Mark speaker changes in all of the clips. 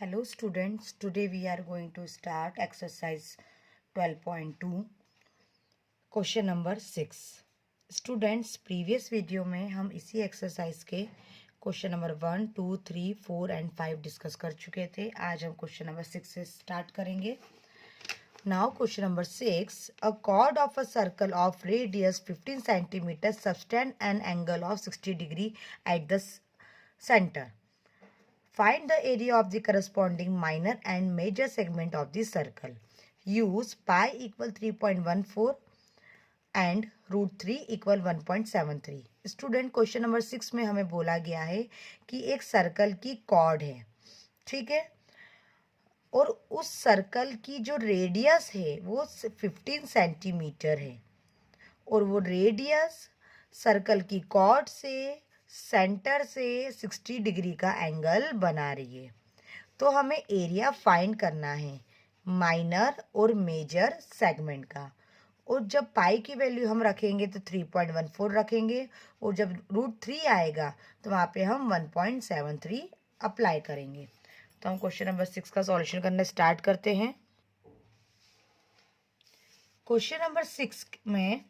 Speaker 1: Hello students, today we are going to start exercise 12.2 question number 6। Students previous video में हम इसी exercise के question number 1, 2, 3, 4 and 5 discuss कर चुके थे। आज हम क्वेश्चन नंबर 6 से स्टार्ट करेंगे। Now question number 6, a chord of a circle of radius 15 centimeters subtend an angle of 60 degree at the center. Find the area of the corresponding minor and major segment of the circle. Use pi equal 3.14 and root 3 equal 1.73. Student question number 6 में हमें बोला गया है कि एक circle की cord है, ठीक है, और उस सर्कल की जो रेडियस है वो 15 सेंटीमीटर है और वो रेडियस सर्कल की कॉर्ड से सेंटर से 60 डिग्री का एंगल बना रही है। तो हमें एरिया फाइंड करना है माइनर और मेजर सेगमेंट का। और जब पाई की वैल्यू हम रखेंगे तो 3.14 रखेंगे और जब √3 आएगा तो वहाँ पे हम 1.73 अप्लाई करेंगे। तो हम क्वेश्चन नंबर 6 का सॉल्यूशन करना स्टार्ट करते हैं। क्वेश्चन नंबर 6 में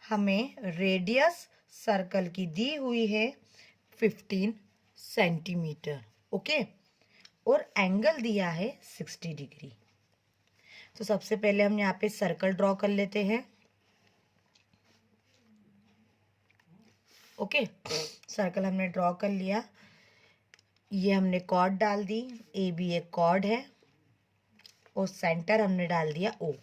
Speaker 1: हमें रेडियस सर्कल की दी हुई है 15 सेंटीमीटर, ओके, और एंगल दिया है 60 डिग्री। तो सबसे पहले हम यहाँ पे सर्कल ड्रॉ कर लेते हैं, ओके। सर्कल हमने ड्रॉ कर लिया, ये हमने कॉर्ड डाल दी, ए बी एक कॉर्ड है और सेंटर हमने डाल दिया ओ।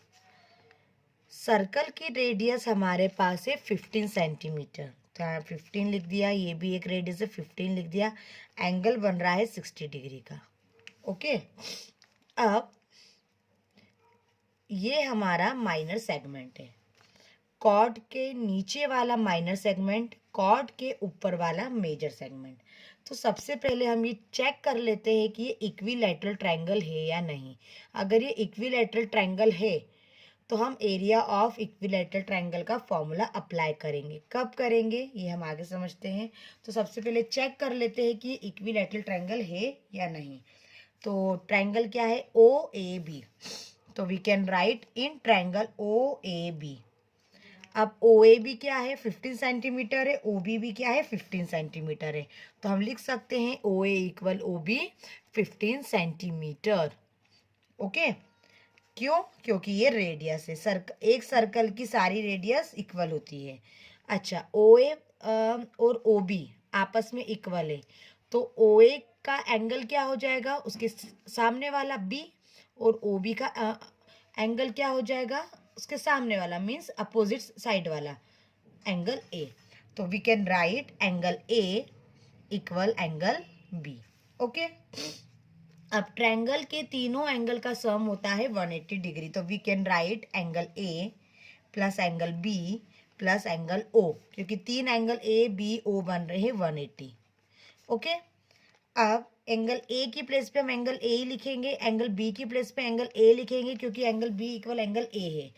Speaker 1: सर्कल की रेडियस हमारे पास है 15 सेंटीमीटर, तो यहाँ 15 लिख दिया, ये भी एक रेडियस है 15 लिख दिया। एंगल बन रहा है 60 डिग्री का, ओके। अब ये हमारा माइनर सेगमेंट है, कॉर्ड के नीचे वाला माइनर सेगमेंट, कॉर्ड के ऊपर वाला मेजर सेगमेंट। तो सबसे पहले हम ये चेक कर लेते हैं कि ये इक्विलैटरल ट्रायंगल है या नहीं। अगर ये इक्विलैटरल ट्रायंगल है तो हम एरिया ऑफ इक्विलैटरल ट्रायंगल का फॉर्मूला अप्लाई करेंगे। कब करेंगे ये हम आगे समझते हैं। तो सबसे पहले चेक कर लेते हैं कि ये इक्विलैटरल ट्रायंगल है या नहीं। तो ट्रायंगल क्या है, ओ ए बी। तो we can write in triangle O A B. अब ओ ए बी क्या है, 15 सेंटीमीटर है, ओ बी भी क्या है, 15 सेंटीमीटर है। तो हम लिख सकते हैं O A equal O B 15 centimetre, okay. क्यों? क्योंकि ये रेडियस है, एक सर्कल की सारी रेडियस इक्वल होती है। अच्छा, ओ ए और ओ बी आपस में इक्वल है, तो ओ ए का एंगल क्या हो जाएगा, उसके सामने वाला बी, और ओ बी का एंगल क्या हो जाएगा, उसके सामने वाला मीन्स अपोजिट साइड वाला एंगल ए। तो we can write angle A equal angle B, okay. अब ट्रायंगल के तीनों एंगल का सम होता है 180 डिग्री। तो we can write angle A plus angle B plus angle O, क्योंकि तीन एंगल ए बी ओ बन रहे हैं 180, ओके। अब एंगल ए की प्लेस पे हम एंगल ए ही लिखेंगे, एंगल बी की प्लेस पे एंगल ए लिखेंगे क्योंकि angle B equal angle A है,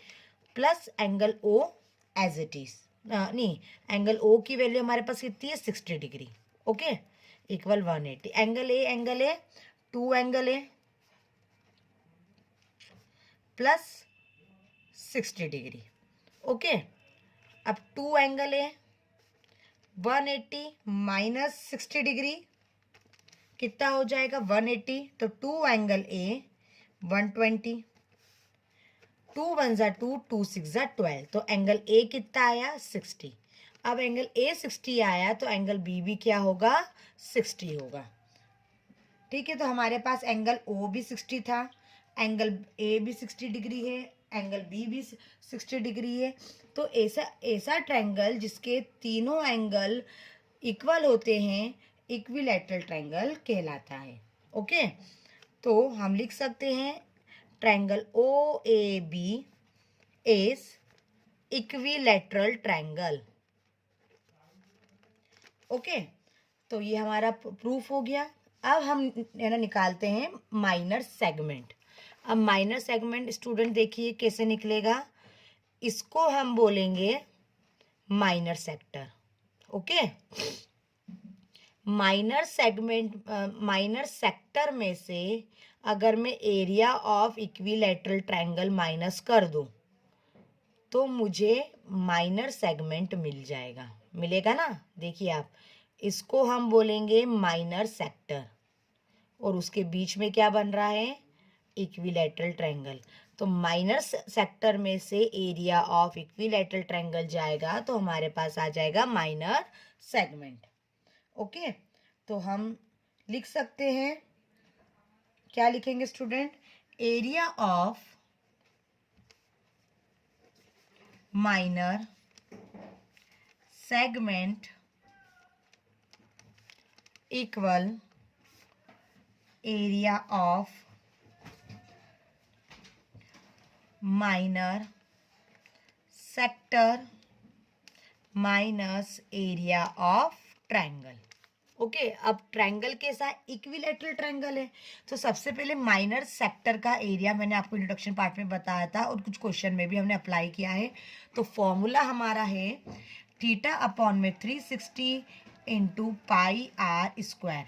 Speaker 1: plus angle O as it is, नहीं, एंगल ओ की वैल्यू हमारे पास कितनी है, 60 degree, okay, equal 180। Angle A 2 angle A plus 60 degree, okay. अब 2 एंगल ए 180 माइनस 60 डिग्री कितना हो जाएगा, 180। तो 2 एंगल ए 120, 2 1 जा 2, 2 6 जा 12। तो एंगल ए कितना आया, 60। अब एंगल ए 60 आया तो एंगल बी भी क्या होगा, 60 होगा, ठीक है। तो हमारे पास एंगल ओ भी 60 था, एंगल ए भी 60 डिग्री है, एंगल बी भी 60 डिग्री है। तो ऐसा ट्रायंगल जिसके तीनों एंगल इक्वल होते हैं इक्विलैटरल ट्रायंगल कहलाता है, ओके। तो हम लिख सकते हैं triangle O A B is equilateral triangle, okay. तो ये हमारा प्रूफ हो गया। अब हम निकालते हैं माइनर सेगमेंट। अब माइनर सेगमेंट स्टूडेंट देखिए कैसे निकलेगा, इसको हम बोलेंगे minor sector, okay. Minor sector में से अगर मैं area of equilateral triangle minus कर दूं तो मुझे माइनर सेगमेंट मिल जाएगा, मिलेगा ना। देखिए आप, इसको हम बोलेंगे माइनर सेक्टर, और उसके बीच में क्या बन रहा है, इक्विलैटरल ट्रायंगल। तो माइनर सेक्टर में से एरिया ऑफ इक्विलैटरल ट्रायंगल जाएगा तो हमारे पास आ जाएगा माइनर सेगमेंट। ओके, तो हम लिख सकते हैं, क्या लिखेंगे student, area of minor segment equal area of minor sector minus area of triangle. Okay, अब ट्रायंगल के साथ इक्विलैटरल ट्रायंगल है, तो सबसे पहले माइनर सेक्टर का एरिया मैंने आपको इंट्रोडक्शन पार्ट में बताया था और कुछ क्वेश्चन में भी हमने अप्लाई किया है। तो फॉर्मूला हमारा है थीटा अपॉन में 360 into pi are square,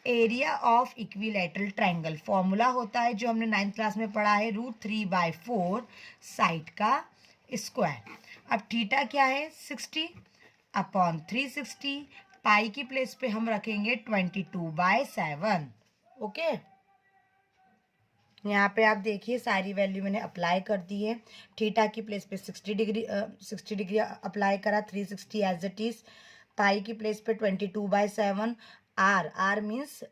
Speaker 1: area of equilateral triangle. Formula होता है जो हमने 9th क्लास में पढ़ा है, √3/4 साइड का स्क्वायर। अब थीटा क्या है, 60 अपॉन 360, पाई की प्लेस पे हम रखेंगे 22/7। ओके, यहाँ पे आप देखिए सारी वैल्यू मैंने अप्लाई कर दी है। थीटा की प्लेस पे 60 डिग्री अप्लाई करा, 360 एज इट इज। पाई की प्लेस पे 22/7। आर मीन्स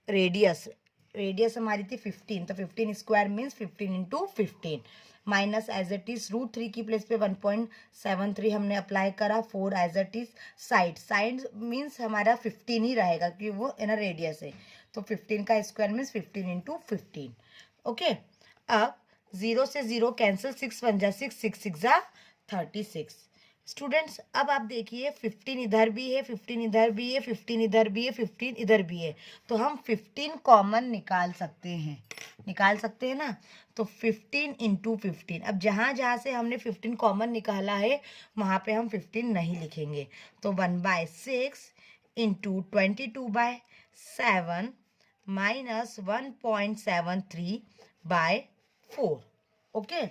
Speaker 1: रेडियस, रेडियस हमारी थी 15, तो 15 square means 15 into 15 minus as it is √3 की प्लेस पे 1.73 हमने अप्लाई करा, 4 as it is. Side means हमारा 15 ही रहेगा क्योंकि वो इन रेडियस है, तो 15 का स्क्वायर मीन्स 15 इंटू 15। ओके, अब 0 से 0 कैंसिल, 6 1 जा 6, 6 6 जा 36। स्टूडेंट्स अब आप देखिए 15 इधर भी है, 15 इधर भी है, 15 इधर भी है, 15 इधर भी है, तो हम 15 कॉमन निकाल सकते हैं, निकाल सकते हैं ना। तो 15 इंटू 15, अब जहाँ जहाँ से हमने 15 कॉमन निकाला है वहाँ पे हम 15 नहीं लिखेंगे, तो 1/6 इंटू 22/7 माइनस 1.73/4। ओके,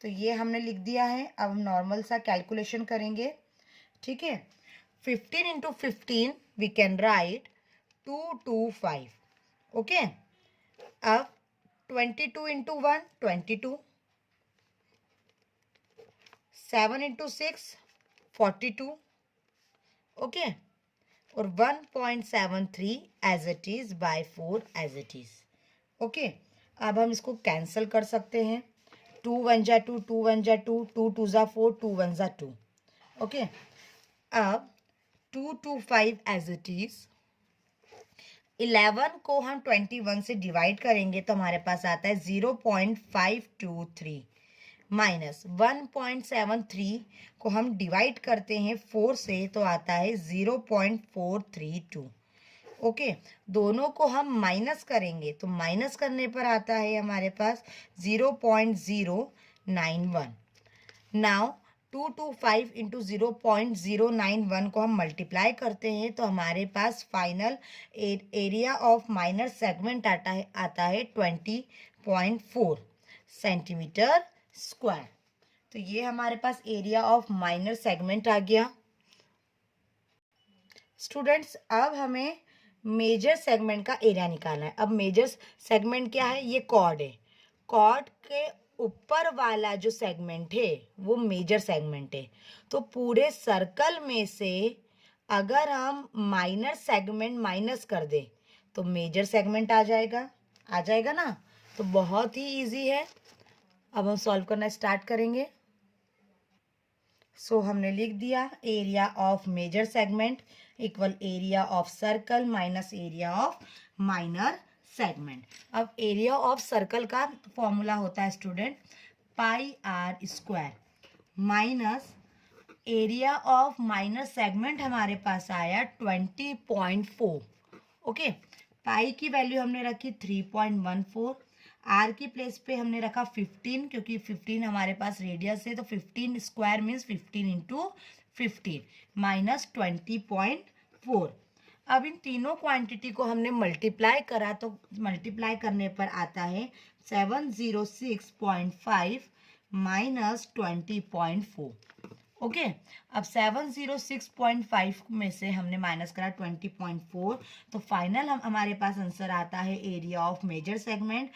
Speaker 1: तो ये हमने लिख दिया है। अब हम नॉर्मल सा कैलकुलेशन करेंगे, ठीक है। 15 into 15 we can write 225। Okay, अब 22 इंटू 1 22, 7 इंटू 6 42। ओके, और 1.73 as it is by 4 as it is. Okay, अब हम इसको कैंसिल कर सकते हैं, 2 1 जा 2, 2 1 जा 2, 2 2 जा 4, 2 1 जा 2। ओके, अब 225 एज इट इज। 11 को हम 21 से डिवाइड करेंगे तो हमारे पास आता है 0.523 माइनस 1.73 को हम डिवाइड करते हैं 4 से तो आता है 0.432। ओके, दोनों को हम माइनस करेंगे तो माइनस करने पर आता है हमारे पास 0.091। नाउ 225 इंटू 0.091 को हम मल्टीप्लाई करते हैं तो हमारे पास final area of minor segment आता है 20.4 सेंटीमीटर स्क्वायर। तो ये हमारे पास एरिया ऑफ माइनर सेगमेंट आ गया। स्टूडेंट्स अब हमें मेजर सेगमेंट का एरिया निकालना है। अब मेजर सेगमेंट क्या है, ये कॉर्ड है, कॉर्ड के ऊपर वाला जो सेगमेंट है वो मेजर सेगमेंट है। तो पूरे सर्कल में से अगर हम माइनर सेगमेंट माइनस कर दें तो मेजर सेगमेंट आ जाएगा, आ जाएगा ना। तो बहुत ही इजी है। अब हम सॉल्व करना स्टार्ट करेंगे। सो हमने लिख दिया area of major segment equal area of circle minus area of minor segment. अब एरिया ऑफ सर्कल का फॉर्मूला होता है student pi are square minus area of minor segment हमारे पास आया 20.4। ओके, पाई की वैल्यू हमने रखी 3.14, आर की प्लेस पे हमने रखा 15 क्योंकि 15 हमारे पास रेडियस है, तो 15 स्क्वायर मीन्स 15 इंटू 15 माइनस 20.4। अब इन तीनों क्वांटिटी को हमने मल्टीप्लाई करा तो मल्टीप्लाई करने पर आता है 706.5 माइनस 20.4। ओके, अब 706.5 में से हमने माइनस करा 20.4, तो फाइनल हमारे पास आंसर आता है area of major segment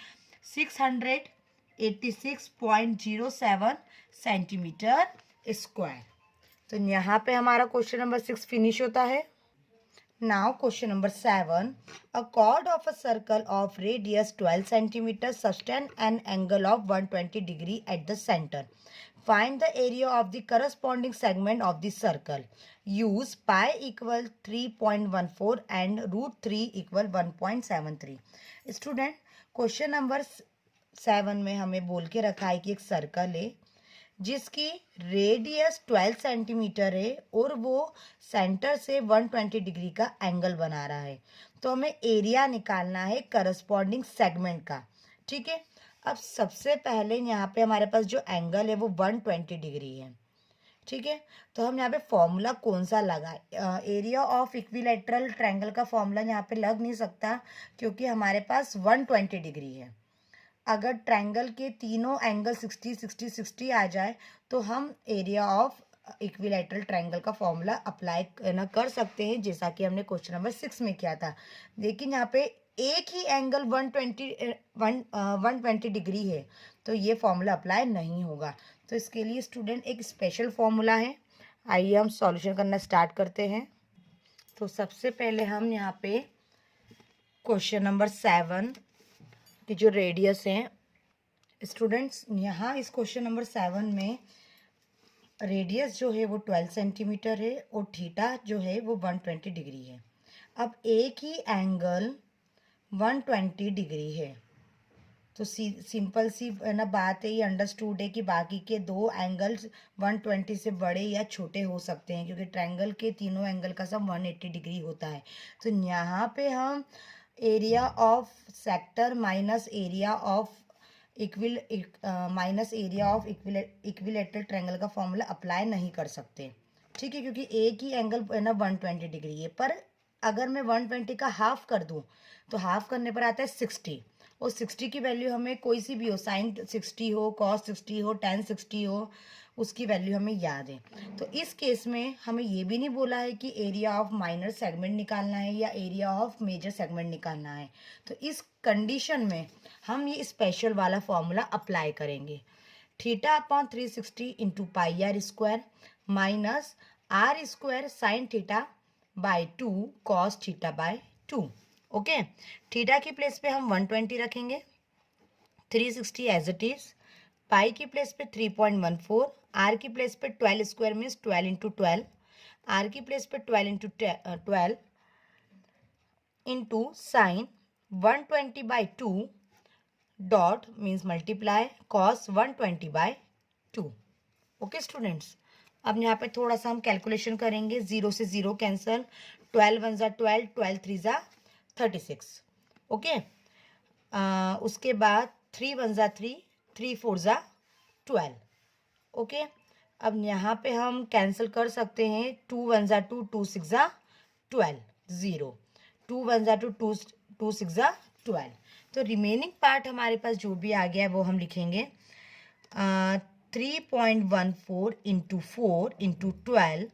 Speaker 1: 686.07 centimetre square. तो यहाँ पे हमारा क्वेश्चन नंबर 6 फिनिश होता है। Now question number 7. A chord of a circle of radius 12 centimeter sustains an angle of 120 degree at the center. Find the area of the corresponding segment of the circle. Use pi equal 3.14 and root 3 equal 1.73. Student, question number 7 में हमें बोल के रखा है कि एक circle है जिसकी रेडियस 12 सेंटीमीटर है और वो सेंटर से 120 डिग्री का एंगल बना रहा है। तो हमें एरिया निकालना है करस्पॉन्डिंग सेगमेंट का। ठीक है, अब सबसे पहले यहाँ पे हमारे पास जो एंगल है वो 120 डिग्री है। ठीक है, तो हम यहाँ पे फॉर्मूला कौन सा लगा, एरिया ऑफ इक्विलैटरल ट्रायंगल का फॉर्मूला यहाँ पे लग नहीं सकता क्योंकि हमारे पास 120 डिग्री है। अगर ट्रायंगल के तीनों एंगल 60 60 60 आ जाए तो हम एरिया ऑफ इक्विलैटरल ट्रायंगल का फॉर्मूला अप्लाई ना कर सकते हैं, जैसा कि हमने क्वेश्चन नंबर 6 में किया था। लेकिन यहाँ पे एक ही एंगल 120 डिग्री है तो ये फॉर्मूला अप्लाई नहीं होगा। तो इसके लिए स्टूडेंट एक स्पेशल फॉर्मूला है। आइए हम सॉल्यूशन करना स्टार्ट करते हैं। तो सबसे पहले हम यहाँ पे क्वेश्चन नंबर 7 की जो रेडियस है स्टूडेंट्स, यहाँ इस क्वेश्चन नंबर 7 में रेडियस जो है वो 12 सेंटीमीटर है और थीटा जो है वो 120 डिग्री है। अब एक ही एंगल 120 डिग्री है तो सिंपल सी ना बात है, ये अंडरस्टूड है कि बाकी के दो एंगल्स 120 से बड़े या छोटे हो सकते हैं क्योंकि ट्रायंगल के तीनों एंगल का सब 180 डिग्री होता है। तो यहाँ पे हम area of sector minus area of equilateral triangle का फॉर्मूला अप्लाई नहीं कर सकते। ठीक है, क्योंकि एक ही एंगल है ना 120 डिग्री है, पर अगर मैं 120 का हाफ कर दूं तो हाफ करने पर आता है 60, और 60 की वैल्यू हमें कोई सी भी हो, साइन 60 हो, कॉस 60 हो, टेन 60 हो, उसकी वैल्यू हमें याद है। तो इस केस में हमें ये भी नहीं बोला है कि एरिया ऑफ माइनर सेगमेंट निकालना है या एरिया ऑफ मेजर सेगमेंट निकालना है। तो इस कंडीशन में हम ये स्पेशल वाला फॉर्मूला अप्लाई करेंगे। Theta upon 360 into pi are square minus R square sine theta by 2 cos theta by 2। Okay, theta की प्लेस पे हम 120 रखेंगे, 360 एज इट इज, पाई की प्लेस पे 3.14, आर की प्लेस पे 12 स्क्वायर मीन्स 12 इंटू 12, आर की प्लेस पे 12 into 12 into sine 120 by 2 dot means multiply cos 120 by 2। Okay students, अब यहाँ पे थोड़ा सा हम कैलकुलेशन करेंगे। 0 से 0 कैंसल, 12 1 ज़ा 12, 12 3 ज़ा 36। ओके, उसके बाद 3 1 ज़ा 3, 3 4 ज़ा 12। ओके, अब यहाँ पे हम कैंसिल कर सकते हैं, 2 1 ज़ा 2, 2 6 ज़ा 12, 0, 2 1 ज़ा 2, 2 6 ज़ा 12। तो रिमेनिंग पार्ट हमारे पास जो भी आ गया है वो हम लिखेंगे 3.14 into 4 into 12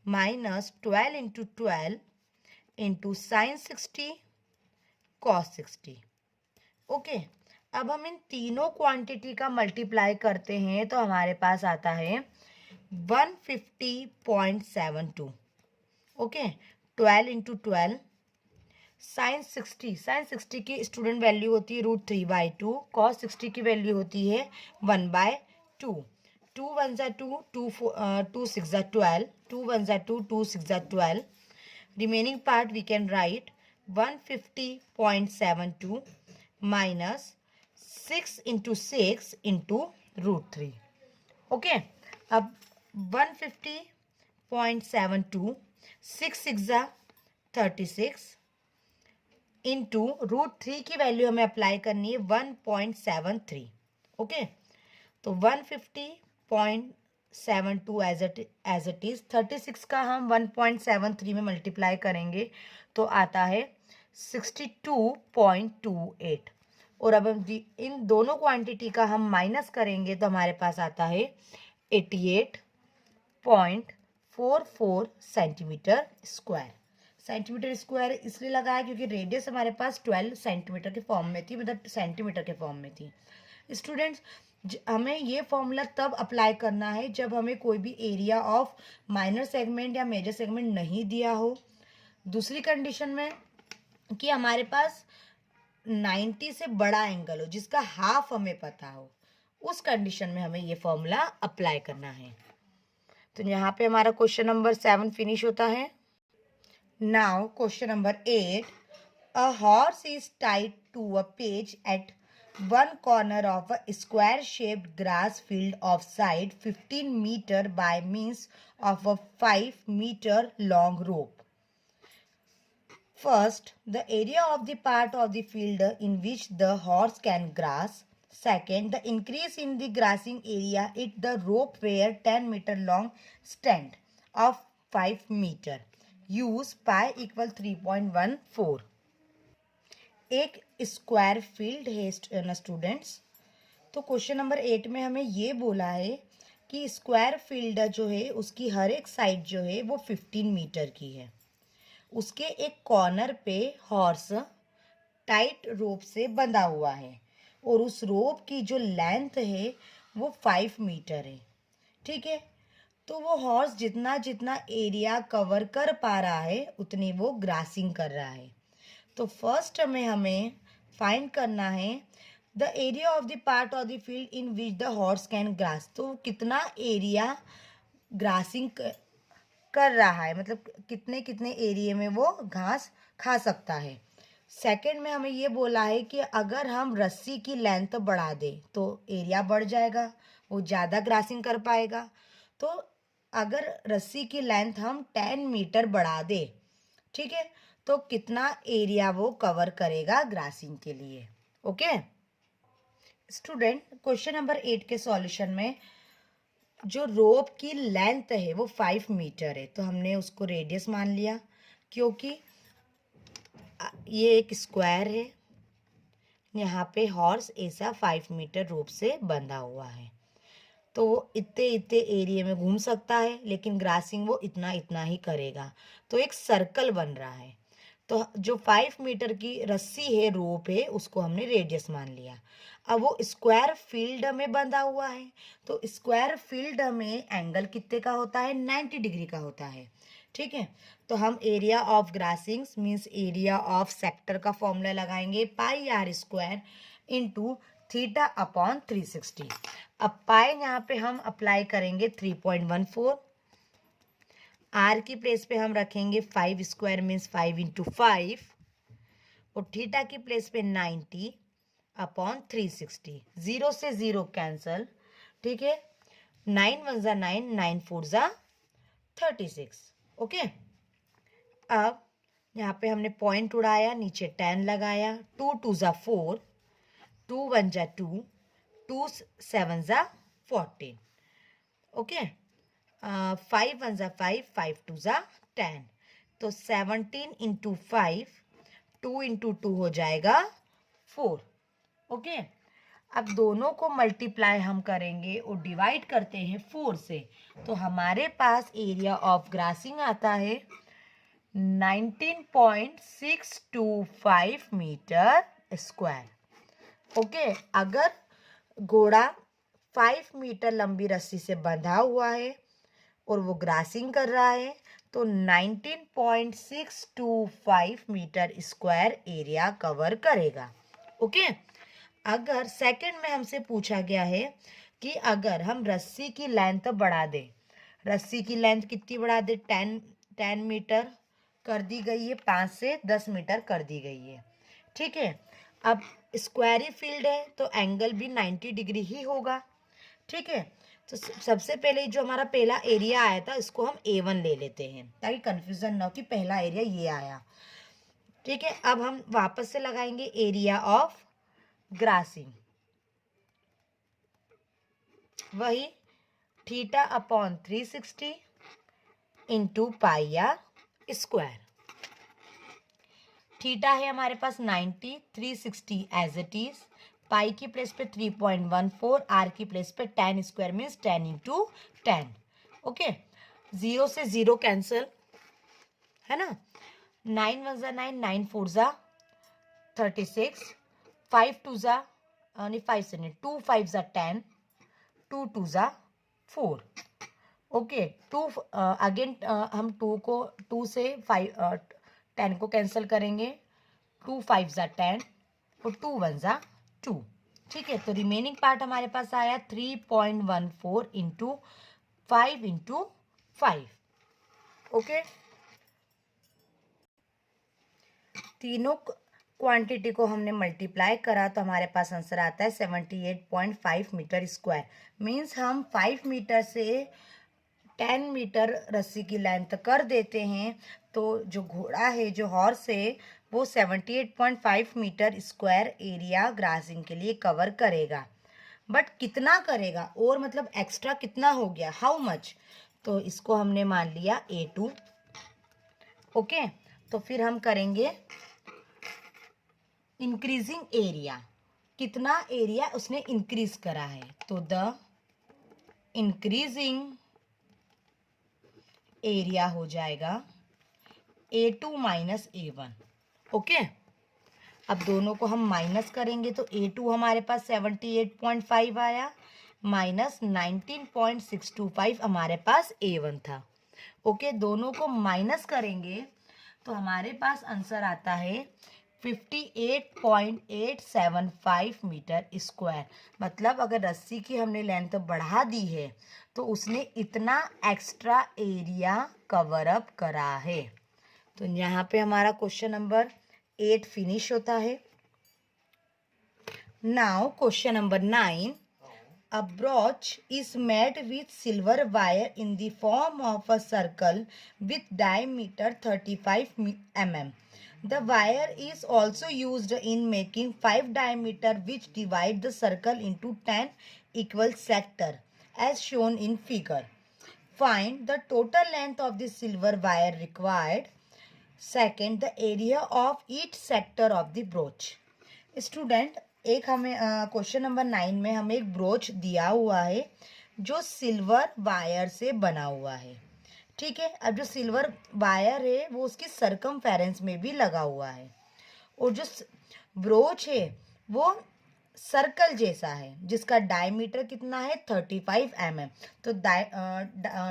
Speaker 1: minus 12 into 12 into sign 60 cos 60। Okay, अब हम इन तीनों क्वांटिटी का मल्टीप्लाई करते हैं तो हमारे पास आता है 150.72। ओके, 12 इंटू 12 साइन 60 की स्टूडेंट वैल्यू होती है √3/2, कॉस 60 की वैल्यू होती है 1/2। 2 1 ज़ा 2, 2 6 ज़ा 12, 2 1 ज़ा 2, 2 6 ज़ा 12। Remaining part we can write 150.72 minus 6 into 6 into √3। ओके, अब 150.72, 6 6 ज़ा 36 इंटू √3 की वैल्यू हमें अप्लाई करनी है 1.73। ओके, तो 150.72 एज इट इज, 36 का हम 1.73 में मल्टीप्लाई करेंगे तो आता है 62.28। और अब हम इन दोनों क्वांटिटी का हम माइनस करेंगे तो हमारे पास आता है 88.44 सेंटीमीटर स्क्वायर। सेंटीमीटर स्क्वायर इसलिए लगाया क्योंकि रेडियस हमारे पास 12 सेंटीमीटर के फॉर्म में थी, मतलब सेंटीमीटर के फॉर्म में थी। स्टूडेंट्स, हमें ये फॉर्मूला तब अप्लाई करना है जब हमें कोई भी एरिया ऑफ माइनर सेगमेंट या मेजर सेगमेंट नहीं दिया हो। दूसरी कंडीशन में कि हमारे पास 90 से बड़ा एंगल हो जिसका हाफ हमें पता हो, उस कंडीशन में हमें ये फॉर्मूला अप्लाई करना है। तो यहाँ पे हमारा क्वेश्चन नंबर 7 फिनिश होता है। Now question number 8, a horse is tied to a peg at one corner of a square shaped grass field of side 15 meter by means of a 5 meter long rope. First, the area of the part of the field in which the horse can grass. Second, the increase in the grassing area if the rope were 10 meter long stand of 5 meter. Use pi equal 3.14. एक square field है ना students. तो question number 8 में हमें ये बोला है कि स्क्वायर फील्ड जो है उसकी हर एक साइड जो है वो 15 मीटर की है। उसके एक कॉर्नर पे हॉर्स टाइट रोप से बंधा हुआ है और उस रोप की जो लेंथ है वो 5 मीटर है। ठीक है, तो वो हॉर्स जितना जितना एरिया कवर कर पा रहा है उतनी वो ग्रासिंग कर रहा है। तो फर्स्ट हमें फाइंड करना है the area of the part of the field in which the horse can grass. तो कितना एरिया ग्रासिंग कर रहा है, मतलब कितने कितने एरिया में वो घास खा सकता है। सेकंड में हमें ये बोला है कि अगर हम रस्सी की लेंथ बढ़ा दें तो एरिया बढ़ जाएगा, वो ज़्यादा ग्रासिंग कर पाएगा। तो अगर रस्सी की लेंथ हम 10 मीटर बढ़ा दें, ठीक है, तो कितना एरिया वो कवर करेगा ग्रासिंग के लिए। ओके स्टूडेंट, क्वेश्चन नंबर 8 के सॉल्यूशन में जो रोप की लेंथ है वो 5 मीटर है, तो हमने उसको रेडियस मान लिया क्योंकि ये एक स्क्वायर है, यहाँ पे हॉर्स ऐसा 5 मीटर रोप से बंधा हुआ है, तो वो इतने इतने एरिया में घूम सकता है लेकिन ग्रासिंग वो इतना इतना ही करेगा। तो एक सर्कल बन रहा है। तो जो 5 मीटर की रस्सी है, रोप है, उसको हमने रेडियस मान लिया। अब वो स्क्वायर फील्ड में बंधा हुआ है, तो स्क्वायर फील्ड में एंगल कितने का होता है? 90 डिग्री का होता है। ठीक है, तो हम area of grazing means area of sector का फॉर्मूला लगाएंगे, pi are square into theta upon 360। अब पाई यहाँ पे हम अप्लाई करेंगे 3.14, आर की प्लेस पे हम रखेंगे 5 स्क्वायर मीन्स 5 इंटू 5, और थीटा की प्लेस पे 90 अपॉन 360। 0 से 0 कैंसल, ठीक है, 9 1 जा 9, 9 4 जा 36। ओके, अब यहाँ पे हमने पॉइंट उड़ाया, नीचे 10 लगाया, 2 2 जा 4, 2 1 जा 2, 2 7 जा 14। ओके, 5 1 जा 5, 5 2 जा 10, तो 17 इंटू 5, 2 इंटू 2 हो जाएगा 4। ओके, अब दोनों को मल्टीप्लाई हम करेंगे और डिवाइड करते हैं 4 से, तो हमारे पास एरिया ऑफ ग्रासिंग आता है 19.625 मीटर स्क्वायर। ओके, अगर घोड़ा 5 मीटर लंबी रस्सी से बंधा हुआ है और वो ग्रासिंग कर रहा है तो 19.625 मीटर स्क्वायर एरिया कवर करेगा। ओके, अगर सेकंड में हमसे पूछा गया है कि अगर हम रस्सी की लेंथ बढ़ा दें, रस्सी की लेंथ कितनी बढ़ा दें? 10 मीटर कर दी गई है, 5 से 10 मीटर कर दी गई है। ठीक है, अब स्क्वायरी फील्ड है तो एंगल भी 90 डिग्री ही होगा। ठीक है, तो सबसे पहले जो हमारा पहला एरिया आया था इसको हम A1 ले लेते हैं ताकि कंफ्यूजन ना हो कि पहला एरिया ये आया। ठीक है, अब हम वापस से लगाएंगे एरिया ऑफ ग्रासिंग, वही theta upon 360 into pi are square. Theta है हमारे पास 90, 360 एज इट इज, पाई की प्लेस पे 3.14, आर की प्लेस पे 10 स्क्वायर मीन्स 10 इंटू 10। ओके, 0 से 0 कैंसिल, है ना। 9 1 ज़ा 9, 9 4 ज़ा 36, 5 2 ज़ा नहीं 5 से नहीं 2 5 ज़ा 10, 2 2 ज़ा 4। ओके, टू अगेन हम 2 से 10 को कैंसिल करेंगे, 2 5 ज़ा 10 और 2 1 ज़ा 2। ठीक है, तो रिमेनिंग पार्ट हमारे पास आया 3.14 इंटू 5 इंटू 5। ओके, तीनों क्वांटिटी को हमने मल्टीप्लाई करा तो हमारे पास आंसर आता है 78.5 मीटर स्क्वायर। मीन्स हम 5 मीटर से 10 मीटर रस्सी की लेंथ कर देते हैं तो जो घोड़ा है, जो हॉर्स है, वो 78.5 मीटर स्क्वायर एरिया ग्रासिंग के लिए कवर करेगा। बट कितना करेगा, और मतलब एक्स्ट्रा कितना हो गया, हाउ मच, तो इसको हमने मान लिया A2। ओके, तो फिर हम करेंगे इंक्रीजिंग एरिया, कितना एरिया उसने इंक्रीज करा है, तो द इंक्रीजिंग एरिया हो जाएगा A2 माइनस A1। ओके, अब दोनों को हम माइनस करेंगे तो A2 हमारे पास 78.5 आया, माइनस 19.625 हमारे पास A1 था। ओके, दोनों को माइनस करेंगे तो हमारे पास आंसर आता है 58.875 मीटर स्क्वायर। मतलब अगर रस्सी की हमने लेंथ बढ़ा दी है तो उसने इतना एक्स्ट्रा एरिया कवर अप करा है। तो यहाँ पे हमारा क्वेश्चन नंबर 8 फिनिश होता है। Now question number 9, a brooch is made with silver wire in the form of a circle with diameter 35 mm. The wire is also used in making 5 diameter which divide the circle into 10 equal sector as shown in figure. Find the total length of the silver wire required. Second, the area of each sector of the brooch. Student, एक हमें question number 9 में हमें एक broach दिया हुआ है जो silver wire से बना हुआ है। ठीक है, अब जो सिल्वर वायर है वो उसकी सरकमफेरेंस में भी लगा हुआ है, और जो ब्रोच है वो सर्कल जैसा है जिसका डायमीटर कितना है 35 mm। तो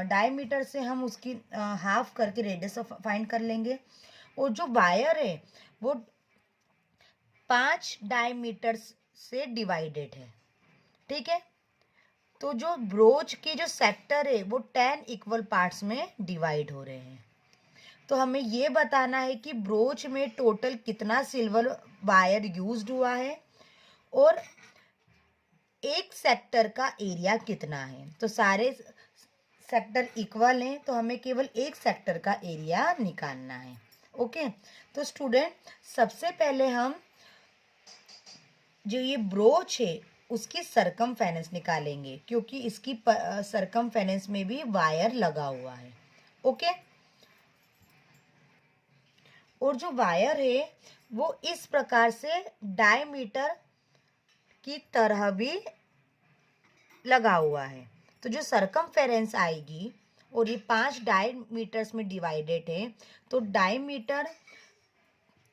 Speaker 1: डायमीटर से हम उसकी हाफ करके रेडियस फाइंड कर लेंगे, और जो वायर है वो 5 डायमीटर से डिवाइडेड है। ठीक है, तो जो ब्रोच के जो सेक्टर है वो 10 इक्वल पार्ट्स में डिवाइड हो रहे हैं। तो हमें ये बताना है कि ब्रोच में टोटल कितना सिल्वर वायर यूज्ड हुआ है और एक सेक्टर का एरिया कितना है। तो सारे सेक्टर इक्वल हैं तो हमें केवल एक सेक्टर का एरिया निकालना है। ओके, तो स्टूडेंट सबसे पहले हम जो ये ब्रोच है उसकी सरकमफेरेंस निकालेंगे क्योंकि इसकी सरकमफेरेंस में भी वायर लगा हुआ है। ओके, और जो वायर है वो इस प्रकार से डायमीटर की तरह भी लगा हुआ है। तो जो सरकमफेरेंस आएगी, और ये 5 डायमीटर्स में डिवाइडेड है, तो डायमीटर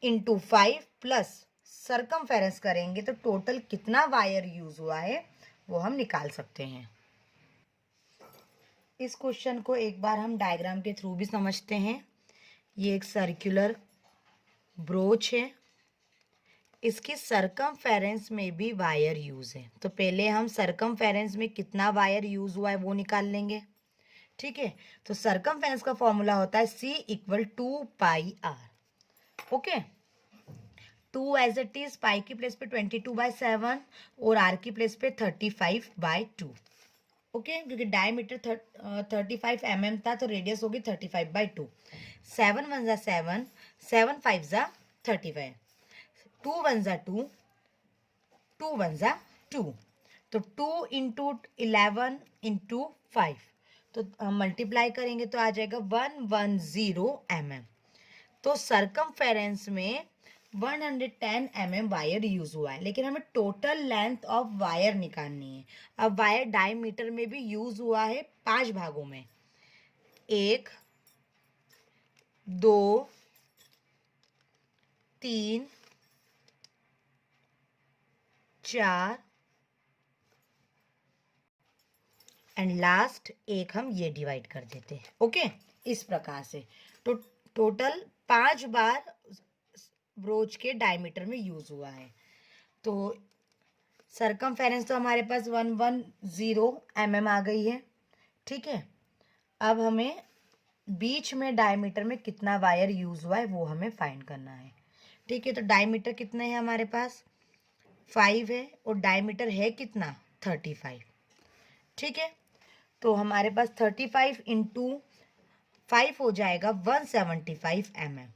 Speaker 1: इंटू 5 प्लस सरकमफेरेंस करेंगे तो टोटल कितना वायर यूज हुआ है वो हम निकाल सकते हैं। इस क्वेश्चन को एक बार हम डायग्राम के थ्रू भी समझते हैं। ये एक सर्कुलर ब्रोच है, इसकी सरकमफेरेंस में भी वायर यूज है। तो पहले हम सरकमफेरेंस में कितना वायर यूज हुआ है वो निकाल लेंगे। ठीक है, तो सरकमफेरेंस का फॉर्मूला होता है C = 2πr। Okay, 2 as it is, pi की प्लेस पे 22/7 और आर की प्लेस पे 35/2। ओके, क्योंकि डायमीटर 35 mm था तो रेडियस होगी 35/2। 7 1 ज़ा 7, 7 5 ज़ा 35, 2 1 ज़ा 2, 2 1 ज़ा 2, तो 2 इंटू 11 इंटू 5, तो हम मल्टीप्लाई करेंगे तो आ जाएगा 110 mm। तो सरकमफेरेंस में 110 mm वायर यूज हुआ है, लेकिन हमें टोटल लेंथ ऑफ वायर निकालनी है। अब वायर डायमीटर में भी यूज हुआ है 5 भागों में, 1, 2, 3, 4 एंड लास्ट एक हम ये डिवाइड कर देते हैं। ओके, इस प्रकार से तो टोटल 5 बार ब्रोच के डायमीटर में यूज हुआ है। तो सरकमफेरेंस तो हमारे पास 110 mm आ गई है। ठीक है, अब हमें बीच में डायमीटर में कितना वायर यूज हुआ है वो हमें फाइंड करना है। ठीक है, तो डायमीटर कितने हैं हमारे पास 5 है और डायमीटर है कितना 35। ठीक है, तो हमारे पास 35 इंटू 5 हो जाएगा 175 mm।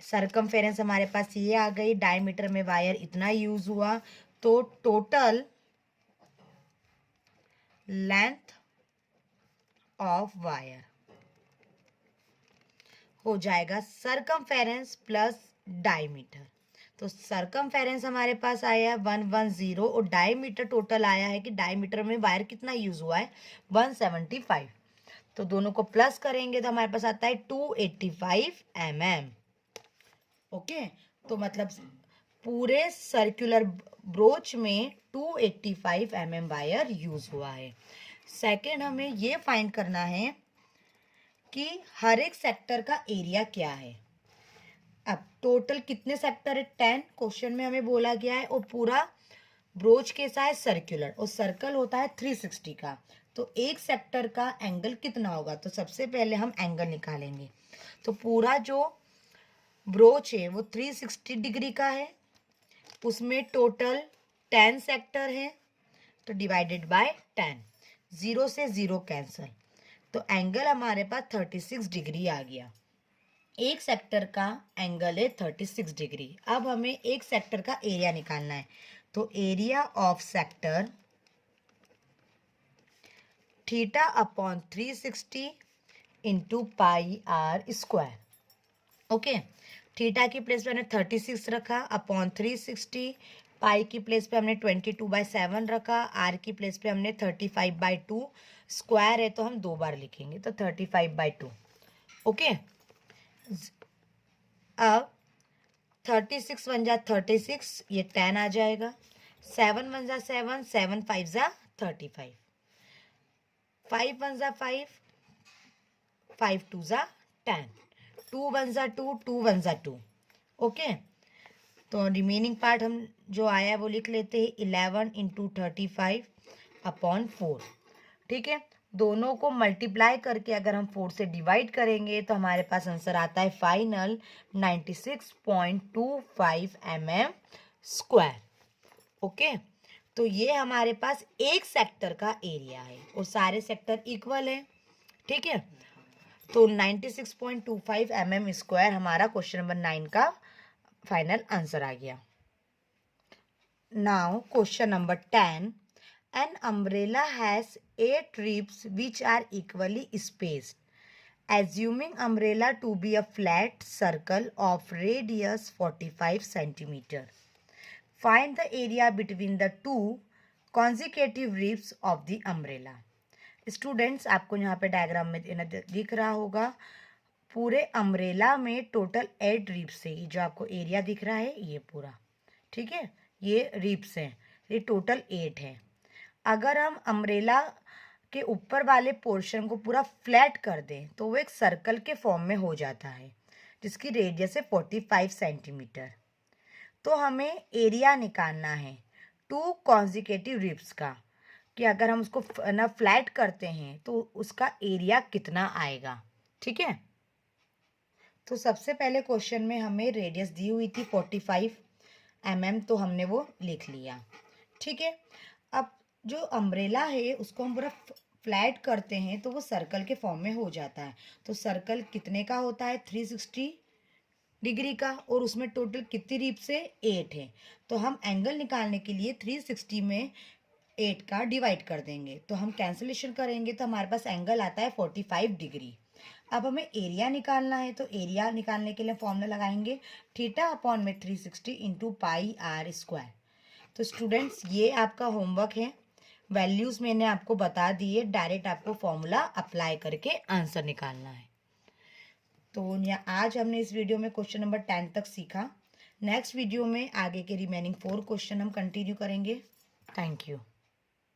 Speaker 1: सरकमफेरेंस हमारे पास ये आ गई, डायमीटर में वायर इतना यूज हुआ, तो टोटल लेंथ ऑफ वायर हो जाएगा सरकमफेरेंस प्लस डायमीटर। तो सरकमफेरेंस हमारे पास आया है 110 और डायमीटर टोटल आया है कि डायमीटर में वायर कितना यूज हुआ है 175। तो दोनों को प्लस करेंगे तो हमारे पास आता है 285 mm। ओके, तो मतलब पूरे सर्कुलर ब्रोच में 285 mm वायर यूज हुआ है। सेकेंड, हमें ये फाइंड करना है कि हर एक सेक्टर का एरिया क्या है। अब टोटल कितने सेक्टर है 10 क्वेश्चन में हमें बोला गया है, और पूरा ब्रोच कैसा है सर्कुलर, और सर्कल होता है 360 का। तो एक सेक्टर का एंगल कितना होगा, तो सबसे पहले हम एंगल निकालेंगे। तो पूरा जो ब्रोच है वो 360 डिग्री का है, उसमें टोटल 10 सेक्टर है, तो डिवाइडेड बाय 10, 0 से 0 कैंसल, तो एंगल हमारे पास 36 डिग्री आ गया। एक सेक्टर का एंगल है 36 डिग्री। अब हमें एक सेक्टर का एरिया निकालना है, तो area of sector theta upon 360 into pi are square. Okay, theta की प्लेस पे हमने 36 रखा अपॉन 360, पाई की प्लेस पे हमने 22/7 रखा, आर की प्लेस पे हमने 35/2, स्क्वायर है तो हम 2 बार लिखेंगे, तो 35/2। ओके, अब 36 वन जा 36, ये 10 आ जाएगा, 7 वन जा 7, 7 5 जा 35, 5 वन जा 5, 5 2 जा 10, 2 वन जा 2, 2 वन जा 2। ओके, तो रिमेनिंग पार्ट हम जो आया है वो लिख लेते हैं, 11 इंटू 35 अपॉन 4। ठीक है, दोनों को मल्टीप्लाई करके अगर हम 4 से डिवाइड करेंगे तो हमारे पास आंसर आता है फाइनल 96.25 mm स्क्वायर। ओके, तो ये हमारे पास एक सेक्टर का एरिया है और सारे सेक्टर इक्वल है। ठीक है, तो 96.25 mm स्क्वायर हमारा क्वेश्चन नंबर 9 का फाइनल आंसर आ गया। Now question number 10, an umbrella has 8 ribs which are equally spaced. Assuming umbrella to be a flat circle of radius 45 cm. Find the area between the two consecutive ribs of the umbrella. Students, आपको यहाँ पे diagram में दिख रहा होगा, पूरे umbrella में total 8 ribs है। जो आपको एरिया दिख रहा है ये पूरा, ठीक है, ये रिब्स हैं, ये टोटल 8 है। अगर हम अम्ब्रेला के ऊपर वाले पोर्शन को पूरा फ्लैट कर दें तो वो एक सर्कल के फॉर्म में हो जाता है जिसकी रेडियस है 45 सेंटीमीटर। तो हमें एरिया निकालना है 2 कॉन्जिक्यूटिव रिब्स का, कि अगर हम उसको ना फ्लैट करते हैं तो उसका एरिया कितना आएगा। ठीक है, तो सबसे पहले क्वेश्चन में हमें रेडियस दी हुई थी 45 mm, तो हमने वो लिख लिया। ठीक है, अब जो अम्ब्रेला है उसको हम पूरा फ्लैट करते हैं तो वो सर्कल के फॉर्म में हो जाता है। तो सर्कल कितने का होता है 360 डिग्री का, और उसमें टोटल कितनी रिब्स है 8 है। तो हम एंगल निकालने के लिए 360 में 8 का डिवाइड कर देंगे, तो हम कैंसिलेशन करेंगे तो हमारे पास एंगल आता है 45 डिग्री। अब हमें एरिया निकालना है, तो एरिया निकालने के लिए फॉर्मूला लगाएंगे थीटा अपॉन में 360 इंटू पाई आर स्क्वायर। तो स्टूडेंट्स ये आपका होमवर्क है, वैल्यूज़ मैंने आपको बता दी है, डायरेक्ट आपको फॉर्मूला अप्लाई करके आंसर निकालना है। तो आज हमने इस वीडियो में क्वेश्चन नंबर 10 तक सीखा। नेक्स्ट वीडियो में आगे के रिमेनिंग 4 क्वेश्चन हम कंटिन्यू करेंगे। Thank you.